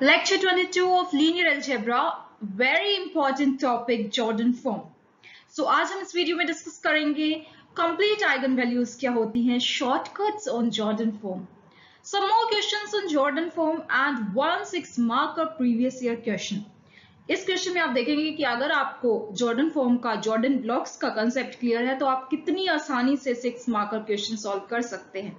Lecture 22 of Linear Algebra, very important topic, Jordan form. So आज हम इस video में डिस्कस करेंगे complete eigenvalues क्या होती हैं, shortcuts on Jordan form, some more questions on Jordan form and 1 6 marker previous year question. इस question में आप देखेंगे कि अगर आपको जॉर्डन फॉर्म का, जॉर्डन ब्लॉक्स का कंसेप्ट क्लियर है तो आप कितनी आसानी से 6 मार्कर क्वेश्चन सॉल्व कर सकते हैं.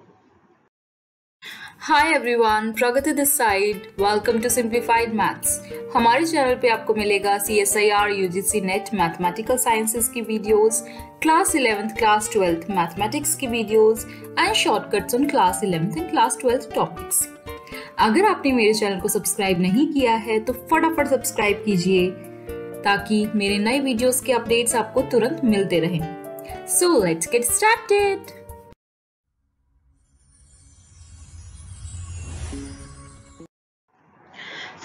Hi everyone, Pragati this side. Welcome to simplified maths. हमारे चैनल पे आपको मिलेगा CSIR UGC NET mathematical sciences की videos, class 11th class 12th mathematics की videos and shortcuts on class 11th and class 12th topics. अगर आपने मेरे चैनल को सब्सक्राइब नहीं किया है तो फटाफट सब्सक्राइब कीजिए ताकि मेरे नए वीडियोस के अपडेट्स आपको तुरंत मिलते रहें. So let's get started.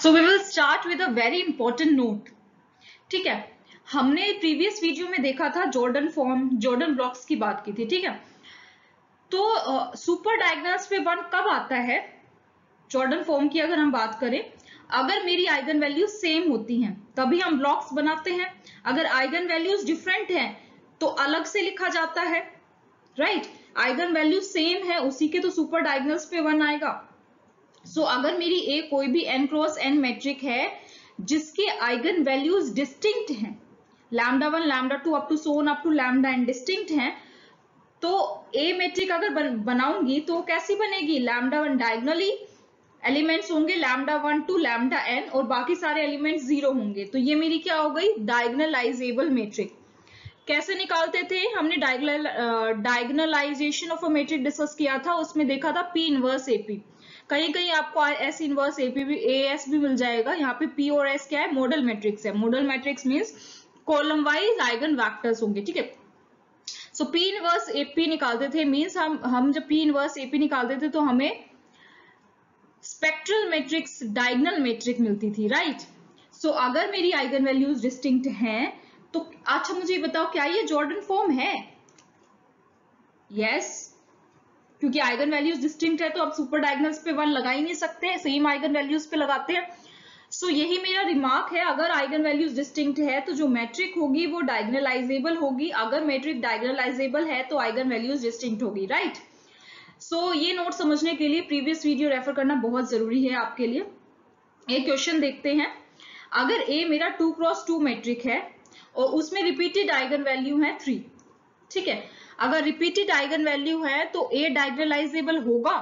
So we will start with a very important note. ठीक है, हमने प्रीवियस वीडियो में देखा था जॉर्डन फॉर्म, जॉर्डन ब्लॉक्स की बात की थी. ठीक है, तो सुपर डायगोनल्स पे वन कब आता है? जॉर्डन फॉर्म की अगर हम बात करें, अगर मेरी आइगन वैल्यूज सेम होती हैं तभी हम ब्लॉक्स बनाते हैं. अगर आइगन वैल्यूज डिफरेंट हैं तो अलग से लिखा जाता है. राइट, आइगन वैल्यूज सेम है उसी के तो सुपर डायगोनल्स पे वन आएगा. सो अगर मेरी ए कोई भी n क्रॉस n मैट्रिक है जिसके आइगन वैल्यूज डिस्टिंक्ट हैं, lambda 1 lambda 2 up to so on up to lambda n distinct हैं, तो ए मैट्रिक अगर बनाऊंगी तो कैसी बनेगी? लैम्डा 1 डायगोनली एलिमेंट्स होंगे लैम्डा 1 टू लैम्डा n और बाकी सारे एलिमेंट्स 0 होंगे. तो ये मेरी क्या हो गई? Diagonalizable matrix. कैसे निकालते थे? हमने diagonalization of a matrix discuss किया था, उसमें देखा था P इनवर्स AP. कहीं कहीं आपको S इनवर्स AP भी, AS भी मिल जाएगा. यहाँ पे P और S क्या है? मॉडल मैट्रिक्स है. Model matrix means column wise eigen vectors होंगे. ठीक है, सो P इनवर्स AP निकालते थे, मींस हम जब P इनवर्स AP निकालते थे तो हमें स्पेक्ट्रल मैट्रिक्स, डायगोनल मैट्रिक मिलती थी. राइट, सो अगर मेरी आइगन वैल्यूज डिस्टिंक्ट हैं तो अच्छा मुझे बताओ, क्या ये जॉर्डन फॉर्म है? यस, क्योंकि आइगन वैल्यूज डिस्टिंक्ट है तो आप सुपर डायगोनल्स पे वन लगा ही नहीं सकते, सेम आइगन वैल्यूज पे लगाते हैं. सो यही मेरा रिमार्क है, अगर आइगन वैल्यूज डिस्टिंक्ट है तो जो मैट्रिक होगी वो डायगोनलाइजेबल होगी. अगर मैट्रिक डायगोनलाइजेबल है तो आइगन वैल्यूज डिस्टिंक्ट होगी. राइट, सो ये नोट समझने के लिए प्रीवियस वीडियो रेफर करना बहुत जरूरी है आपके लिए. एक क्वेश्चन देखते हैं. अगर ए मेरा 2 क्रॉस 2 मैट्रिक है और उसमें रिपीटेड आइगन वैल्यू है 3. ठीक है, अगर रिपीटेड आइगन वैल्यू है तो ए डायगोनलाइजेबल होगा.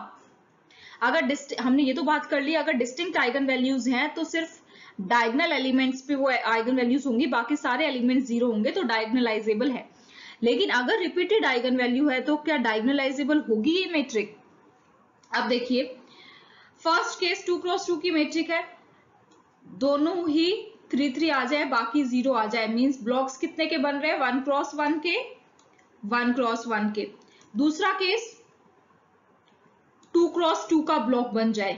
अगर हमने ये तो बात कर ली, अगर डिस्टिंक्ट आइगन वैल्यूज हैं तो सिर्फ डायगोनल एलिमेंट्स पे वो आइगन वैल्यूज होंगी, बाकी सारे एलिमेंट्स 0 होंगे, तो डायगोनलाइजेबल है. लेकिन अगर रिपीटेड आइगन वैल्यू है तो क्या डायगोनलाइजेबल होगी ये मैट्रिक? अब देखिए, फर्स्ट केस 2 क्रॉस 2 की मैट्रिक है, दोनों ही 3 3 आ जाए, बाकी 0 आ जाए, मींस ब्लॉक्स कितने के बन रहे हैं? 1 क्रॉस 1 के, 1 क्रॉस 1 के. दूसरा केस 2 क्रॉस 2 का ब्लॉक बन जाए,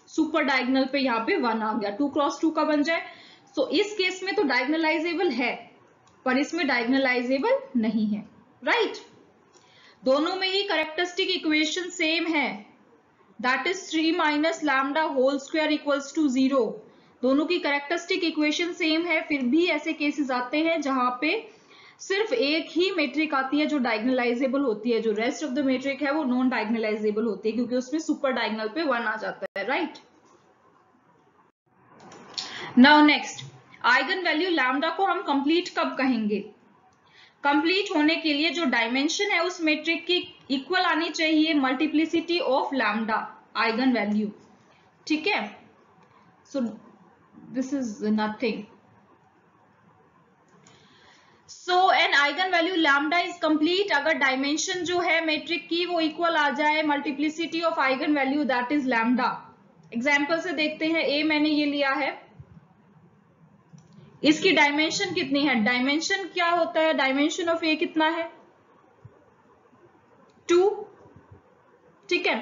सुपर डायगोनल पे यहाँ पे 1 आ गया, 2 क्रॉस 2 का बन जाए. सो इस केस में तो डायगोनलाइजेबल है, पर इसमें डायगोनलाइजेबल नहीं है. राइट, दोनों में ही कैरेक्टरिस्टिक इक्वेशन सेम है, that is 3 minus lambda whole square equals to 0. दोनों की कैरेक्टरिस्टिक इक्वेशन सेम है, फिर भी ऐसे केसेस आते हैं जहां पे सिर्फ एक ही मैट्रिक आती है जो डायगोनलाइजेबल होती है, जो रेस्ट ऑफ द मैट्रिक है वो नॉन डायगोनलाइजेबल होती है क्योंकि उसमें सुपर डायगोनल पे 1 आ जाता है. Right, now next, eigen value lambda को हम कंप्लीट कब कहेंगे? कंप्लीट होने के लिए जो डायमेंशन है उस मैट्रिक की इक्वल आनी चाहिए multiplicity of lambda eigen value. ठीक है, so this is nothing. So an eigen value lambda is complete अगर डायमेंशन जो है मैट्रिक की वो इक्वल आ जाए multiplicity of eigen value, that is lambda. Example से देखते हैं, ए मैंने ये लिया है, इसकी डायमेंशन कितनी है? डायमेंशन क्या होता है? डायमेंशन ऑफ ए कितना है? 2. ठीक है,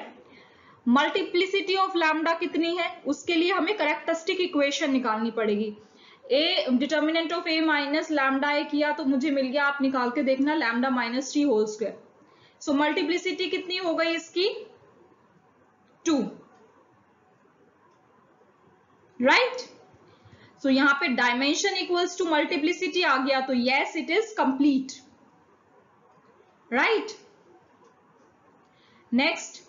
मल्टीप्लिसिटी ऑफ लैम्डा कितनी है? उसके लिए हमें कैरेक्टरिस्टिक इक्वेशन निकालनी पड़ेगी. A determinant of A minus lambda A किया तो मुझे मिल गया, आप निकाल के देखना, lambda minus 3 whole square. So multiplicity कितनी हो गई इसकी? 2. राइट। सो यहाँ पे डायमेंशन इक्वल्स टू मल्टीप्लिसिटी आ गया, तो yes it is complete, right. Next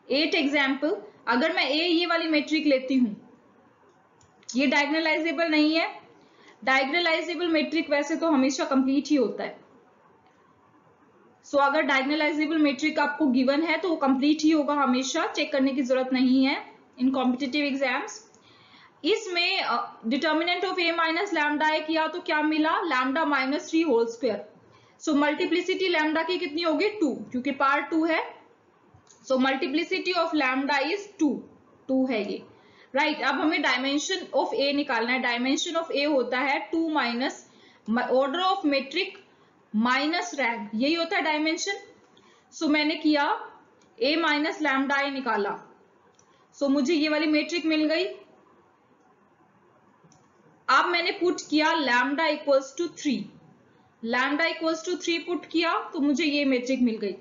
8 example, अगर मैं ये वाली मैट्रिक लेती हूं, ये डायगोनलाइजेबल नहीं है। डायगोनलाइजेबल मैट्रिक वैसे तो हमेशा कंप्लीट ही होता है। सो अगर डायगोनलाइजेबल मैट्रिक आपको गिवन है तो वो कंप्लीट ही होगा, हमेशा चेक करने की जरूरत नहीं है इन कॉम्पिटिटिव एग्जाम्स। इसमें determinant of a minus lambda A किया तो क्या मिला, lambda minus 3 whole square. So multiplicity lambda की कितनी होगी, 2, क्योंकि पार्ट 2 है। So multiplicity of lambda is 2 है ये, राइट। अब हमें डायमेंशन ऑफ ए निकालना है। डायमेंशन ऑफ ए होता है 2 minus order of matrix minus rank, यही होता है डायमेंशन। सो मैंने किया a माइनस लैम्डा ए निकाला, सो मुझे ये वाली मेट्रिक मिल गई। अब मैंने पुट किया lambda equals to 3, lambda equals to 3 put किया तो मुझे ये मैट्रिक मिल गई।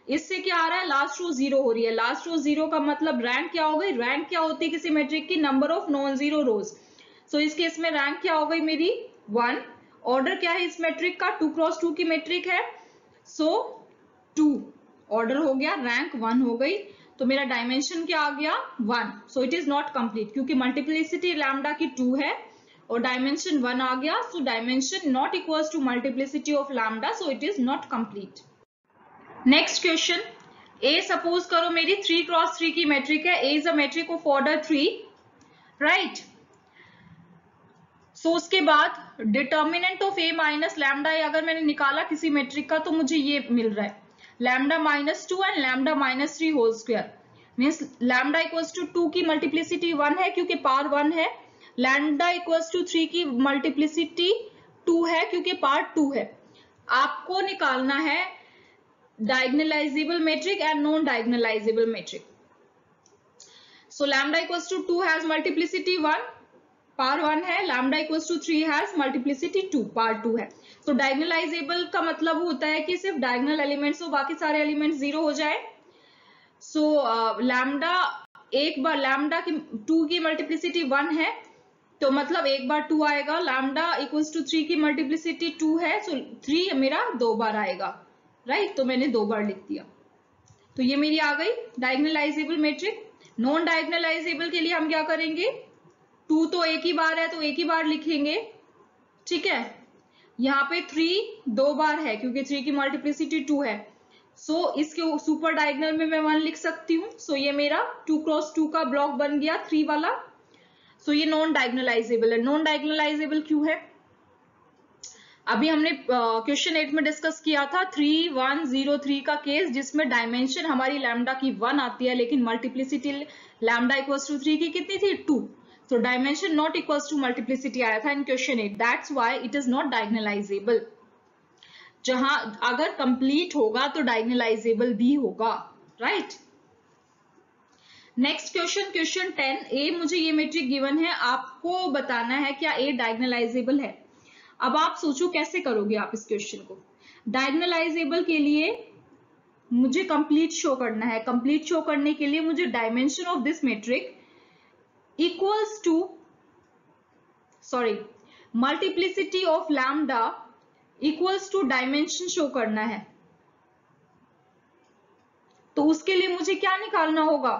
इससे क्या आ रहा है, लास्ट रो 0 हो रही है। लास्ट रो 0 का मतलब रैंक क्या हो गई, रैंक क्या होती है किसी मैट्रिक की, number of non zero rows. So इस केस में रैंक क्या हो गई मेरी, 1। ऑर्डर क्या है इस मैट्रिक का, 2 क्रॉस 2 की मैट्रिक है, सो 2 ऑर्डर हो गया, रैंक 1 हो गई। तो मेरा डायमेंशन क्या आ गया, 1। So it is not complete, क्योंकि मल्टीप्लिसिटी लैम्डा की 2 है और डायमेंशन 1 आ गया। So dimension not equals to multiplicity of lambda, so it is not complete. Next question, A suppose करो मेरी 3 क्रॉस 3 की मैट्रिक है, A is a matrix of order 3, right. So उसके बाद determinant of A minus lambda A अगर मैंने निकाला किसी मैट्रिक का तो मुझे ये मिल रहा है, lambda minus 2 and lambda minus 3 whole square. Means lambda equals to 2 की मल्टीप्लिसिटी 1 है क्योंकि पावर 1 है, लैम्डा इक्वल्स टू 3 की मल्टीप्लिसिटी 2 है क्योंकि पार्ट 2 है। आपको निकालना है diagonalizable metric and non-diagonalizable metric. So lambda equals to 2 has multiplicity 1, power 1 है, lambda equals to 3 has multiplicity 2, power 2 है। So diagonalizable का मतलब होता है कि सिर्फ diagonal elements हो, बाकी सारे elements 0 हो जाए। So lambda एक बार lambda की 2 की multiplicity 1 है तो मतलब एक बार 2 आएगा, lambda equals to 3 की multiplicity 2 है, so 3 मेरा 2 बार आएगा, राइट। तो मैंने 2 बार लिख दिया, तो ये मेरी आ गई डायगोनलाइजेबल मैट्रिक। नॉन डायगोनलाइजेबल के लिए हम क्या करेंगे, 2 तो एक ही बार है तो एक ही बार लिखेंगे, ठीक है। यहाँ पे 3 2 बार है क्योंकि 3 की मल्टीप्लिसिटी 2 है। सो इसके सुपर डायगोनल में मैं 1 लिख सकती हूँ। सो ये मेरा 2 क्रॉस 2 का ब्लॉक बन गया 3 वाला। सो ये नॉन डायगोनलाइजेबल है। नॉन डायगोनलाइजेबल क्यों है, अभी हमने क्वेश्चन 8 में डिस्कस किया था 3103 का केस, जिसमें डायमेंशन हमारी लैम्डा की 1 आती है लेकिन मल्टीप्लिसिटी लैम्डा इक्वल्स टू 3 की कितनी थी, 2। So dimension not equals to multiplicity आया था in question 8, that's why it is not diagonalizable. जहां अगर कंप्लीट होगा तो डायगोनलाइजेबल भी होगा, right. Next question, question 10, A मुझे ये मैट्रिक गिवन है, आपको बताना है क्या ए डायगोनलाइजेबल है। अब आप सोचो कैसे करोगे आप इस क्वेश्चन को। डायगोनलाइजेबल के लिए मुझे कंप्लीट शो करना है, कंप्लीट शो करने के लिए मुझे dimension of this matrix equals to multiplicity of lambda equals to dimension show करना है। तो उसके लिए मुझे क्या निकालना होगा,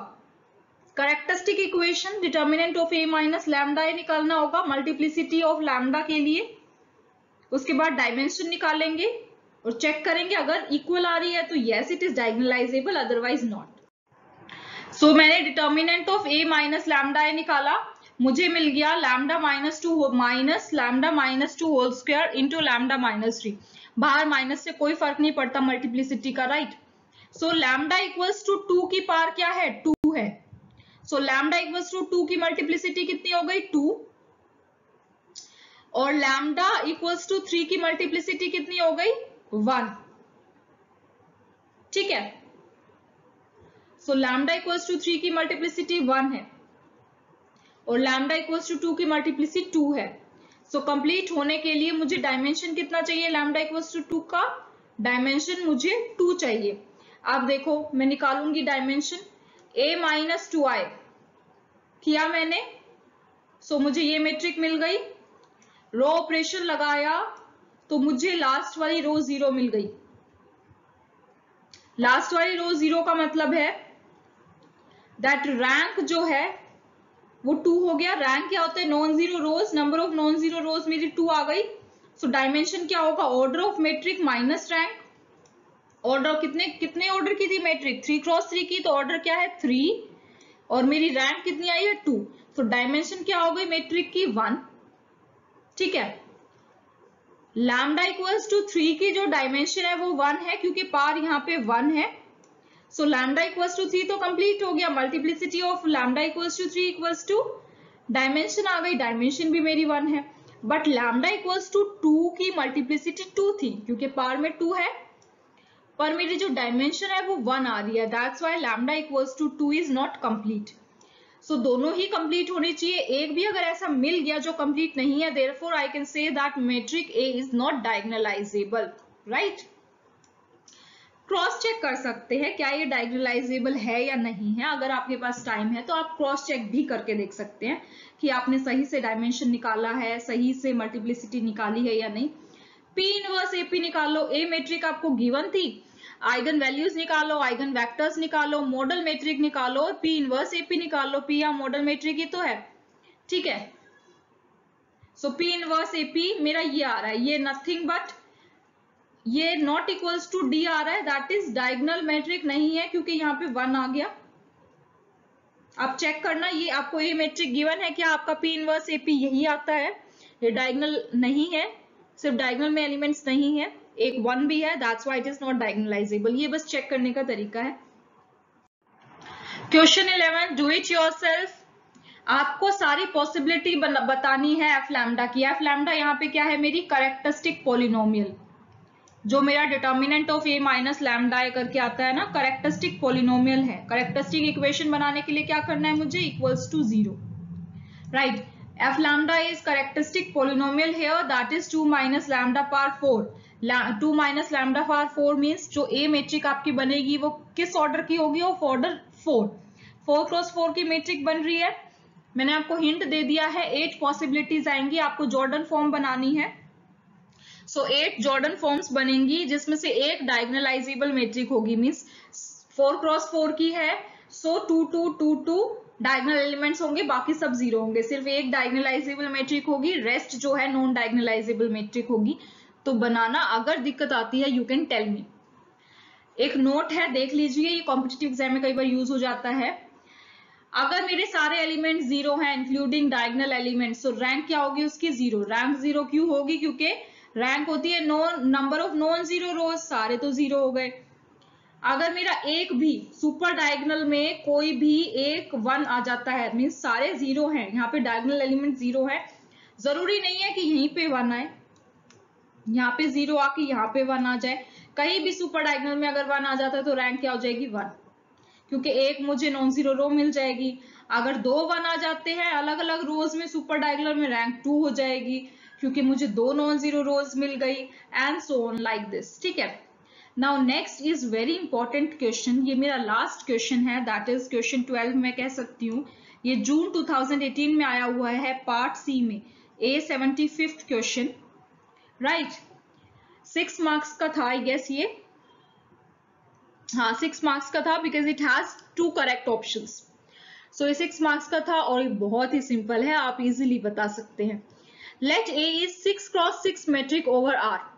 characteristic equation determinant of A minus lambda A निकालना होगा मल्टीप्लिसिटी ऑफ लैम्डा के लिए। उसके बाद डायमेंशन निकालेंगे और चेक करेंगे, अगर इक्वल आ रही है तो yes it is diagonalizable, otherwise not. So मैंने determinant of A minus lambda A निकाला, मुझे मिल गया lambda minus 2 minus lambda minus 2 whole square into lambda minus 3। बाहर माइनस से कोई फर्क नहीं पड़ता मल्टीप्लिसिटी का, right. So lambda equals to 2 की पावर क्या है, 2 है। सो लैम्डा इक्वल्स टू 2 की मल्टीप्लिसिटी कितनी हो गई, 2, और लैम्डा इक्वल्स टू 3 की मल्टीप्लिसिटी कितनी हो गई, 1, ठीक है। सो लैम्डा इक्वल्स टू 3 की मल्टीप्लिसिटी 1 है और लैम्डा इक्वल्स टू 2 की मल्टीप्लिसिटी 2 है। सो कंप्लीट होने के लिए मुझे डायमेंशन कितना चाहिए, लैम्डा इक्वल्स टू 2 का डायमेंशन मुझे 2 चाहिए। आप देखो मैं निकालूंगी डायमेंशन, a माइनस 2i किया मैंने, सो मुझे ये मैट्रिक मिल गई। रो ऑपरेशन लगाया तो मुझे लास्ट वाली रो 0 मिल गई। लास्ट वाली रो 0 का मतलब है दैट रैंक जो है वो 2 हो गया। रैंक क्या होता है? Non zero rows, number of non zero rows मेरी 2 आ गई। सो डायमेंशन क्या होगा? Order of matrix minus rank. Order कितने ऑर्डर की थी मैट्रिक? 3 क्रॉस 3 की, तो ऑर्डर क्या है? 3, और मेरी रैंक कितनी आई है? 2। तो डायमेंशन क्या हो गई मैट्रिक की? 1। ठीक है, लैम्डा इक्वल्स टू 3 की जो डायमेंशन है वो 1 है, क्योंकि पार यहाँ पे 1 है। सो लैम्डा इक्वल्स टू 3 तो कंप्लीट हो गया। Multiplicity of lambda equals to 3 equals to dimension आ गई, डायमेंशन भी मेरी 1 है। बट लैम्डा इक्वल्स टू 2 की मल्टीप्लिसिटी 2 थी, क्योंकि पार में 2 है, पर मेरी जो डायमेंशन है वो 1 आ रही है। That's why lambda equals to 2 is not complete. So दोनों ही कंप्लीट होनी चाहिए। एक भी अगर ऐसा मिल गया जो कंप्लीट नहीं है, therefore I can say that matrix A is not diagonalizable, right. Cross check कर सकते हैं क्या ये डायगोनलाइजेबल है या नहीं है। अगर आपके पास टाइम है तो आप क्रॉस चेक भी करके देख सकते हैं कि आपने सही से डायमेंशन निकाला है, सही से मल्टीप्लिसिटी निकाली है या नहीं। पी इनवर्स एपी निकालो। ए मैट्रिक आपको गिवन थी, आइगन वैल्यूज निकालो, आइगन वेक्टर्स निकालो, मॉडल मैट्रिक निकालो, पी इनवर्स एपी निकालो। पी या मॉडल मैट्रिक ही तो है, ठीक है। सो पी इनवर्स एपी मेरा ये आ रहा है, ये नथिंग बट ये नॉट इक्वल्स टू डी आ रहा है, दैट इज डायगोनल मैट्रिक नहीं है, क्योंकि यहाँ पे 1 आ गया। आप चेक करना, ये आपको ये मैट्रिक गिवन है क्या? आपका पी इनवर्स एपी यही आता है, ये डायगोनल नहीं है, सिर्फ डायगोनल में एलिमेंट्स नहीं है, एक 1 भी है, that's why it is not diagonalizable. ये बस चेक करने का तरीका है। Question 11, do it yourself. आपको सारी पॉसिबिलिटी बतानी है एफ लैम्डा की। एफ लैम्डा यहाँ पे क्या है? मेरी कैरेक्टरिस्टिक पॉलिनोमियल, जो मेरा determinant of A minus lambda करके आता है ना, कैरेक्टरिस्टिक पॉलिनोमियल है। कैरेक्टरिस्टिक इक्वेशन बनाने के लिए क्या करना है मुझे? Equals to 0, right. F lambda is characteristic polynomial here, that is 2 minus lambda power 4। 2 minus lambda power 4 means जो ए मैट्रिक आपकी बनेगी वो किस ऑर्डर की होगी? Of order 4। 4 क्रॉस 4 की मैट्रिक बन रही है। मैंने आपको हिंट दे दिया है, 8 पॉसिबिलिटीज आएंगी, आपको जॉर्डन फॉर्म बनानी है। सो 8 जॉर्डन फॉर्म्स बनेंगी, जिसमें से एक डायगोनलाइजेबल मैट्रिक होगी, मींस 4 क्रॉस 4 की है। सो 2 2 2 2 डायगोनल एलिमेंट्स होंगे, बाकी सब 0 होंगे। सिर्फ एक डायगोनलाइजेबल मैट्रिक होगी, रेस्ट जो है नॉन डायगोनलाइजेबल मैट्रिक होगी। तो बनाना अगर दिक्कत आती है यू कैन टेल मी। एक नोट है, देख लीजिए, ये कॉम्पिटिटिव एग्जाम में कई बार यूज हो जाता है। अगर मेरे सारे एलिमेंट 0 हैं इंक्लूडिंग डायगोनल एलिमेंट्स, तो रैंक क्या होगी उसकी? 0। रैंक 0 क्यों होगी? क्योंकि रैंक होती है नंबर ऑफ नॉन जीरो रोज, सारे तो 0 हो गए। अगर मेरा एक भी सुपर डायगोनल में कोई भी एक 1 आ जाता है, मीन्स सारे 0 हैं, यहाँ पे डायगोनल एलिमेंट 0 है। जरूरी नहीं है कि यहीं पे 1 आए, यहाँ पे 0 आके यहाँ पे 1 आ जाए। कहीं भी सुपर डायगोनल में अगर 1 आ जाता है तो रैंक क्या हो जाएगी? 1, क्योंकि एक मुझे नॉन जीरो रो मिल जाएगी। अगर 2 1 आ जाते हैं अलग अलग रोज में सुपर डायगोनल में, रैंक 2 हो जाएगी, क्योंकि मुझे 2 नॉन जीरो रोज मिल गई, and so on like this, ठीक है। Now next is very important question, ये मेरा लास्ट क्वेश्चन है, दैट इज क्वेश्चन 12 मैं कह सकती हूँ। ये जून 2018 में आया हुआ है, पार्ट सी में, A75 क्वेश्चन, राइट। 6 मार्क्स का था आई गेस ये, हाँ 6 मार्क्स का था, because it has 2 correct options. So ये 6 मार्क्स का था और ये बहुत ही सिंपल है, आप इजीली बता सकते हैं। Let A is 6 cross 6 matrix over R.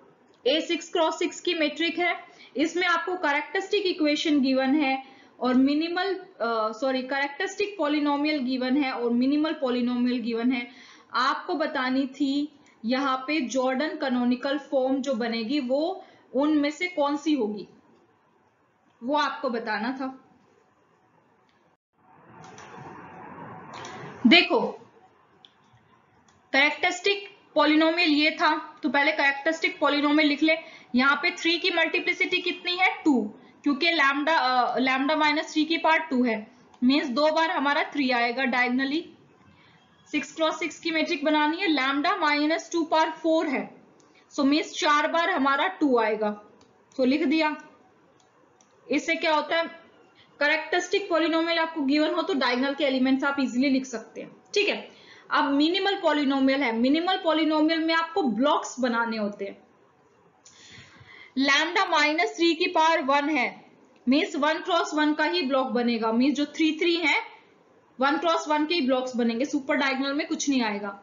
A 6 cross 6 की मैट्रिक है, इसमें आपको कैरेक्टरिस्टिक इक्वेशन गिवन है और मिनिमल कैरेक्टरिस्टिक पॉलिनोमियल गिवन है और मिनिमल पॉलिनोमियल गिवन है। आपको बतानी थी यहाँ पे जॉर्डन कैनोनिकल फॉर्म जो बनेगी वो उनमें से कौन सी होगी, वो आपको बताना था। देखो कैरेक्टरिस्टिक पॉलिनोमियल ये था, तो पहले कैरेक्टरिस्टिक पॉलिनोमियल लिख ले। यहाँ पे 3 की मल्टीप्लिसिटी कितनी है? 2, क्योंकि लैम्डा माइनस 3 की पार्ट 2 है, मीन्स 2 बार हमारा 3 आएगा डायगनली। 6 क्रॉस 6 की मैट्रिक बनानी है, लैम्डा माइनस 2 पावर 4 है, सो मीन्स 4 बार हमारा 2 आएगा, तो लिख दिया। इससे क्या होता है, कैरेक्टरिस्टिक पॉलिनोमियल आपको गिवन हो तो डायगोनल के एलिमेंट्स आप इजीली लिख सकते हैं, ठीक है। अब मिनिमल पॉलिनोमियल है, मिनिमल पॉलिनोमियल में आपको ब्लॉक्स बनाने होते हैं। लैम्डा -3 की पावर 1 है, मीन्स 1 क्रॉस 1 का ही ब्लॉक बनेगा, मीन्स जो 3 3 है 1 क्रॉस 1 के ही ब्लॉक्स बनेंगे, सुपर डायगोनल में कुछ नहीं आएगा।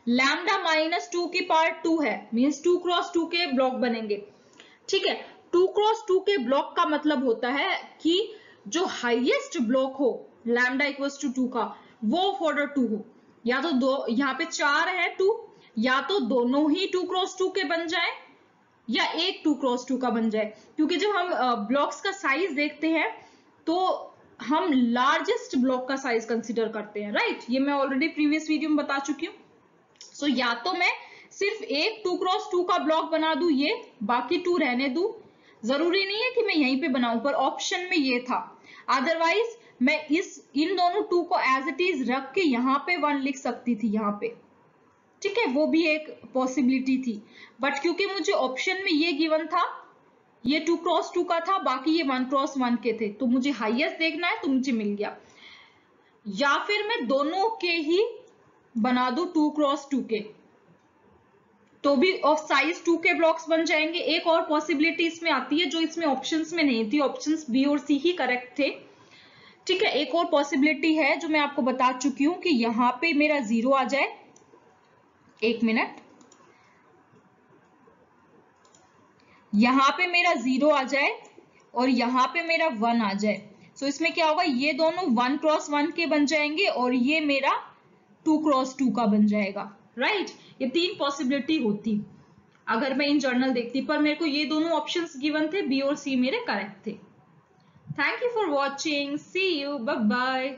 लैम्डा -2 की पावर 2 है, मीन्स 2 क्रॉस 2 के ब्लॉक बनेंगे। ठीक है, 2 क्रॉस 2 के ब्लॉक का मतलब होता है कि जो हाईएस्ट ब्लॉक हो लैम्डा इक्वल्स टू 2 का, वो ऑर्डर 2 हो, या तो दो, यहाँ पे 4 है 2, या तो दोनों ही 2 क्रॉस 2 के बन जाए या एक 2 क्रॉस 2 का बन जाए। क्योंकि जब हम ब्लॉक्स का साइज देखते हैं तो हम लार्जेस्ट ब्लॉक का साइज कंसिडर करते हैं, राइट। ये मैं ऑलरेडी प्रीवियस वीडियो में बता चुकी हूँ। सो या तो मैं सिर्फ एक 2 क्रॉस 2 का ब्लॉक बना दूं, ये बाकी 2 रहने दूं, जरूरी नहीं है कि मैं यहीं पे बनाऊं, पर ऑप्शन में ये था। अदरवाइज मैं इन दोनों 2 को एज इट इज रख के यहाँ पे 1 लिख सकती थी यहाँ पे, ठीक है, वो भी एक पॉसिबिलिटी थी। बट क्योंकि मुझे ऑप्शन में ये गिवन था, ये 2 क्रॉस 2 का था, बाकी ये 1 क्रॉस 1 के थे, तो मुझे हाईएस्ट देखना है तो मुझे मिल गया। या फिर मैं दोनों के ही बना दूं 2 क्रॉस 2 के, तो भी ऑफ साइज 2 के ब्लॉक्स बन जाएंगे। एक और पॉसिबिलिटी इसमें आती है जो इसमें ऑप्शंस में नहीं थी, ऑप्शंस बी और सी ही करेक्ट थे। ठीक है, एक और पॉसिबिलिटी है जो मैं आपको बता चुकी हूं कि यहाँ पे मेरा 0 आ जाए, एक मिनट, यहाँ पे मेरा 0 आ जाए और यहाँ पे मेरा 1 आ जाए। सो इसमें क्या होगा, ये दोनों 1 क्रॉस 1 के बन जाएंगे और ये मेरा 2 क्रॉस 2 का बन जाएगा, राइट। ये 3 पॉसिबिलिटी होती अगर मैं इन जर्नल देखती, पर मेरे को ये दोनों ऑप्शंस गिवन थे, बी और सी मेरे करेक्ट थे। Thank you for watching, see you, bye bye.